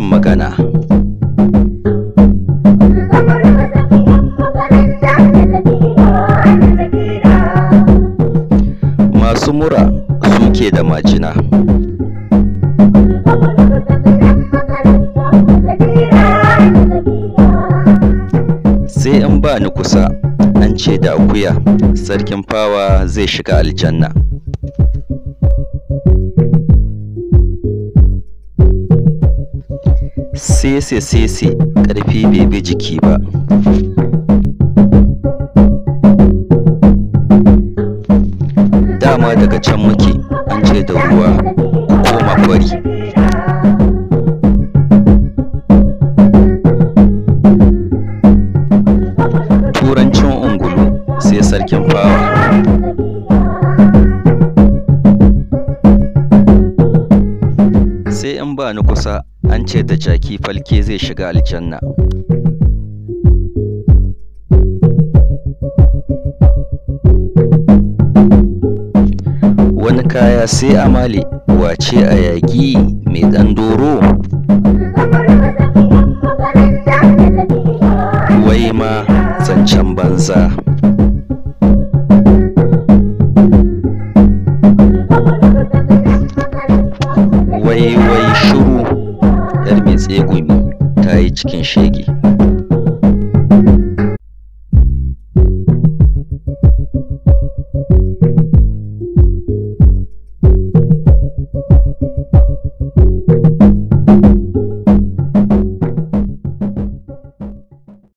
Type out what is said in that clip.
Zauren magana. Masu mura suke da majina. Sai in ba ni kusa, an ce da akuya sarkin fawa zai shiga aljanna. Sese ƙarfi bai bi jiki ba. Dama daga can muke, an ce da ruwa ku koma kwari. Turancin ungulu sai sarkin fawa. Sai in ba ni kusa, an ce da jaki falke zai shiga aljanna. Wani kaya sai amale, wace a yagi mai ɗan doro. Wai ma zancen banza. Wai shiru, 'yar mai tsegumi ta yi cikin shege.